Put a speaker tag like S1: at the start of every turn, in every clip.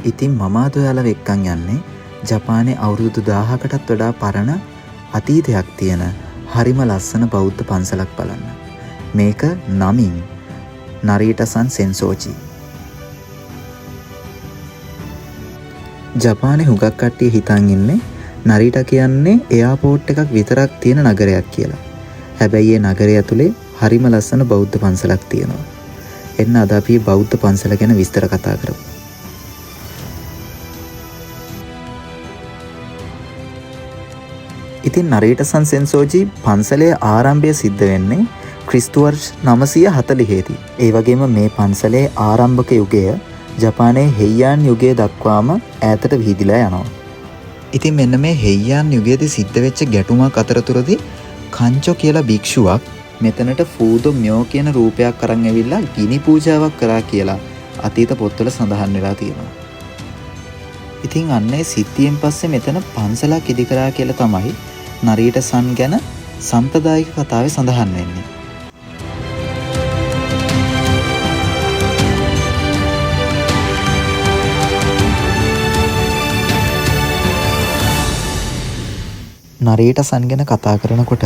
S1: ඉතින් මම අද ඔයාලව එක්කන් යන්නේ ජපානයේ අවුරුදු 1000කටත් වඩා පරණ අතීතයක් තියෙන හරිම ලස්සන බෞද්ධ පන්සලක් බලන්න. මේක නමින් නරීටසන් සෙන්සෝචි. ජපානයේ හුඟක් කට්ටිය හිතන් ඉන්නේ නරීටා කියන්නේ එයාපෝට් එකක් විතරක් තියෙන නගරයක් කියලා. හැබැයි ඒ නගරය ඇතුලේ හරිම ලස්සන බෞද්ධ පන්සලක් තියෙනවා. එන්න අද අපි බෞද්ධ පන්සල ගැන විස්තර කතා කරමු. ඉතින් නරීටසන් සෙන්සෝජි පන්සලේ ආරම්භය සිද්ධ වෙන්නේ ක්‍රිස්තු වර්ෂ 940 දී. ඒ වගේම මේ පන්සලේ ආරම්භක යුගය ජපානයේ හෙයියාන් යුගය දක්වාම ඈතට විහිදිලා යනවා. ඉතින් මෙන්න මේ හෙයියාන් යුගයේදී සිද්ධ වෙච්ච ගැටුමක් අතරතුරදී කංචෝ කියලා භික්ෂුවක් මෙතනට ෆූදෝ ම්‍යෝ කියන රූපයක් අරන් ඇවිල්ලා ගිනි පූජාවක් කරා කියලා අතීත පොත්වල සඳහන් වෙලා තියෙනවා. ඉතින් අන්නේ සිද්ධියෙන් පස්සේ මෙතන පන්සලක් ඉදි කරා කියලා තමයි නරීටසන් ගැන සම්ප්‍රදායික කතාවේ සඳහන් වෙන්නේ. නරීටසන් ගැන කතා කරනකොට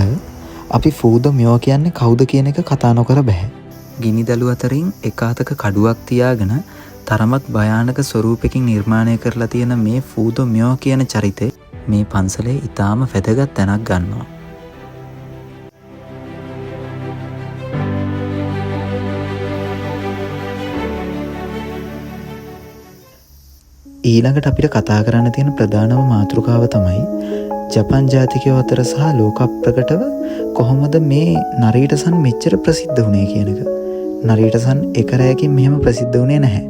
S1: අපි ෆූදෝ ම්‍යෝ කියන්නේ කවුද කියන එක කතා නොකර බෑ. ගිනි දළු අතරින් එක අතක කඩුවක් තියාගෙන තරමක් භයානක ස්වරූපකින් නිර්මාණය කරලා තියෙන මේ ෆූදෝ ම්‍යෝ කියන චරිතය මේ පන්සලේ ඊටාම වැදගත් තැනක් ගන්නවා. ඊළඟට අපිට කතා කරන්න තියෙන ප්‍රධානම මාතෘකාව තමයි ජපන් ජාතිකයෝ අතර සහ ලෝක ප්‍රකටව කොහොමද මේ නරීටසන් මෙච්චර ප්‍රසිද්ධ වුණේ කියන එක. නරීටසන් එක රැයකින් මෙහෙම ප්‍රසිද්ධ වුණේ නැහැ.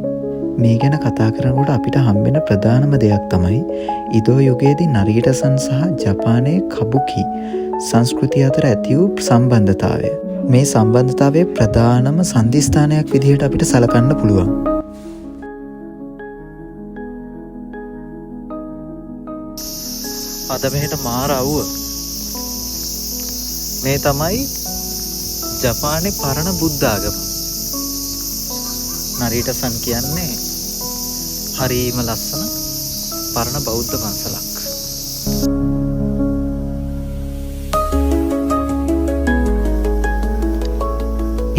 S1: මේ ගැන කතා කරනකොට අපිට හම්බෙන ප්‍රධානම දෙයක් තමයි ඉදෝ යුගයේදී නරීටසන් සහ ජපානයේ කබුකි සංස්කෘතිය අතර ඇති වූ සම්බන්ධතාවය. මේ සම්බන්ධතාවයේ ප්‍රධානම සන්ධිස්ථානයක් විදිහට අපිට සලකන්න පුළුවන්. අද මෙහෙට මාර අවුව. මේ තමයි ජපානයේ පරණ බුද්ධ ආගම. නරීටසන් කියන්නේ හරිම ලස්සන පරණ බෞද්ධ පන්සලක්.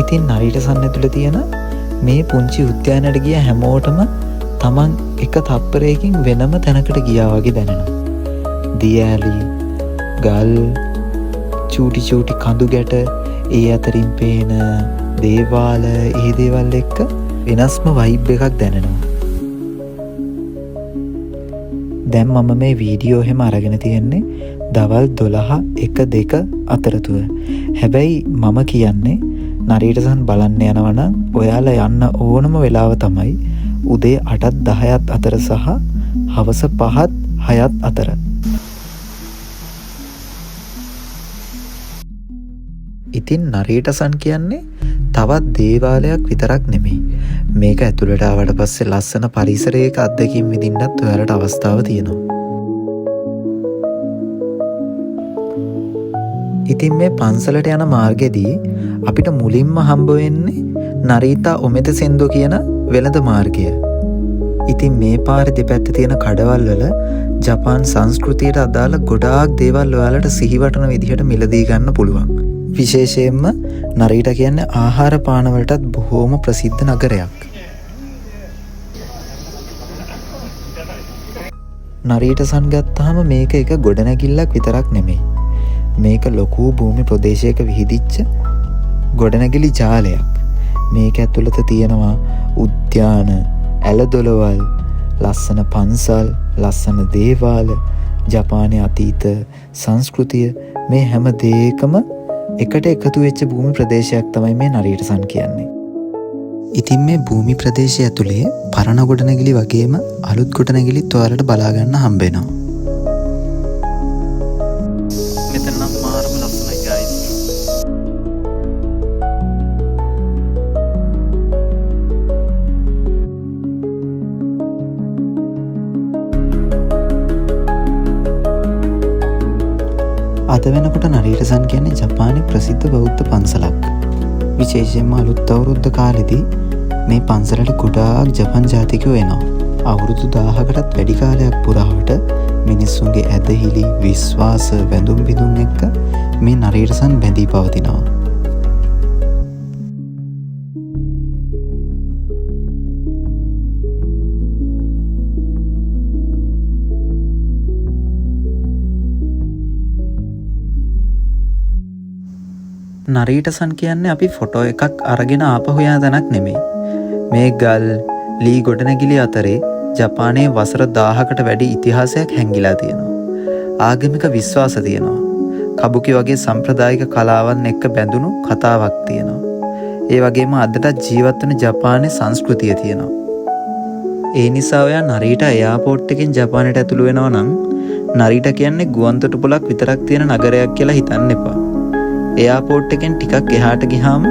S1: ඉතින් නරීටසන් ඇතුළේ තියෙන මේ පුංචි උද්‍යානයට ගිය හැමෝටම තමන් එක තප්පරයකින් වෙනම තැනකට ගියා වගේ දැනෙනවා. දියඇලි, ගල්, චූටි චූටි කඳු ගැට, ඒ අතරින් පේන දේවාල, ඒ දේවල් එක්ක වෙනස්ම වයිබ් එකක් දැනෙනවා. දැන් මම මේ වීඩියෝ එහෙම අරගෙන තියෙන්නේ දවල් 12:01-2 අතරතුර. හැබැයි මම කියන්නේ නරීටසන් බලන්න යනවා නම් ඔයාලා යන්න ඕනම වෙලාව තමයි උදේ 8:10 අතර සහ හවස 5:06 අතර. ඉතින් නරීටසන් කියන්නේ තවත් දේවාලයක් විතරක් නෙමෙයි. මේක ඇතුළට ආවට පස්සේ ලස්සන පරිසරයක අත්දැකීම් විඳින්නත් ඔයාලට අවස්ථාව තියෙනවා. ඉතින් මේ පන්සලට යන මාර්ගයේදී අපිට මුලින්ම හම්බ වෙන්නේ නරීතා ඔමෙත සෙන්දෝ කියන වෙළඳ මාර්ගය. ඉතින් මේ පාරේ දෙපැත්තේ තියෙන කඩවල් වල ජපාන් සංස්කෘතියට අදාළ ගොඩාක් දේවල් ඔයාලට සිහිවටන විදිහට මිලදී ගන්න පුළුවන්. විශේෂයෙන්ම නරීටා කියන්නේ ආහාර පාන වලටත් බොහෝම ප්‍රසිද්ධ නගරයක්. නරීටසන් ගත්තාම මේක එක ගොඩනැගිල්ලක් විතරක් නෙමෙයි. මේක ලොකු භූමි ප්‍රදේශයක විහිදිච්ච ගොඩනැගිලි ජාලයක්. මේක ඇතුළත තියෙනවා උද්‍යාන, ඇලදොලවල්, ලස්සන පන්සල්, ලස්සන දේවාල, ජපානයේ අතීත සංස්කෘතිය, මේ හැම දෙයකම එකට එකතු වෙච්ච භූමි ප්‍රදේශයක් තමයි මේ නරීටසන් කියන්නේ. ඉතින් මේ භූමි ප්‍රදේශය ඇතුලේ පරණ ගොඩනැගිලි වගේම අලුත් ගොඩනැගිලිත් ඔයාලට බලා ගන්න හම්බ වෙනවා. මෙතන නම් මාරම ලස්සනයි guys. අද වෙනකොට නරීටසන් කියන්නේ ජපානයේ ප්‍රසිද්ධ බෞද්ධ පන්සලක්. විශේෂයෙන්ම අලුත් අවුරුද්ද කාලෙදී මේ පන්සලට ගොඩාක් ජපන් ජාතිකයෝ එනවා. අවුරුදු 1000කටත් වැඩි කාලයක් පුරාවට මිනිස්සුන්ගේ ඇදහිලි, විශ්වාස, වැඳුම් බිඳුම් එක්ක මේ නරේටසන් බැඳී පවතිනවා. නරීටසන් කියන්නේ අපි ෆොටෝ එකක් අරගෙන ආපහු යන තැනක් නෙමෙයි. මේ ගල් ලී ගොඩනැගිලි අතරේ ජපානයේ වසර 1000කට වැඩි ඉතිහාසයක් හැංගිලා තියෙනවා. ආගමික විශ්වාස තියෙනවා. කබුකි වගේ සම්ප්‍රදායික කලාවන් එක්ක බැඳුණු කතාවක් තියෙනවා. ඒ වගේම අදටත් ජීවත් වෙන ජපානයේ සංස්කෘතිය තියෙනවා. ඒ නිසා ඔයා නරීටා එයාපෝට් එකෙන් ජපානයට ඇතුළු වෙනවා නම් නරීටා කියන්නේ ගුවන්තොටුපළක් විතරක් තියෙන නගරයක් කියලා හිතන්න එපා. එයාපෝට් එකෙන් ටිකක් එහාට ගියාම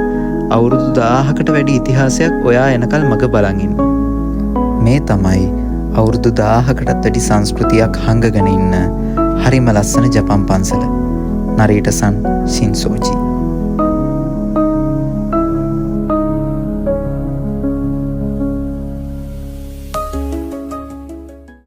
S1: අවුරුදු 1000කට වැඩි ඉතිහාසයක් ඔයා එනකල් මග බලන් ඉන්න. මේ තමයි අවුරුදු 1000කටත් වැඩි සංස්කෘතියක් හංගගෙන ඉන්න හරිම ලස්සන ජපන් පන්සල. නරීටසන් ශින්සෝජි.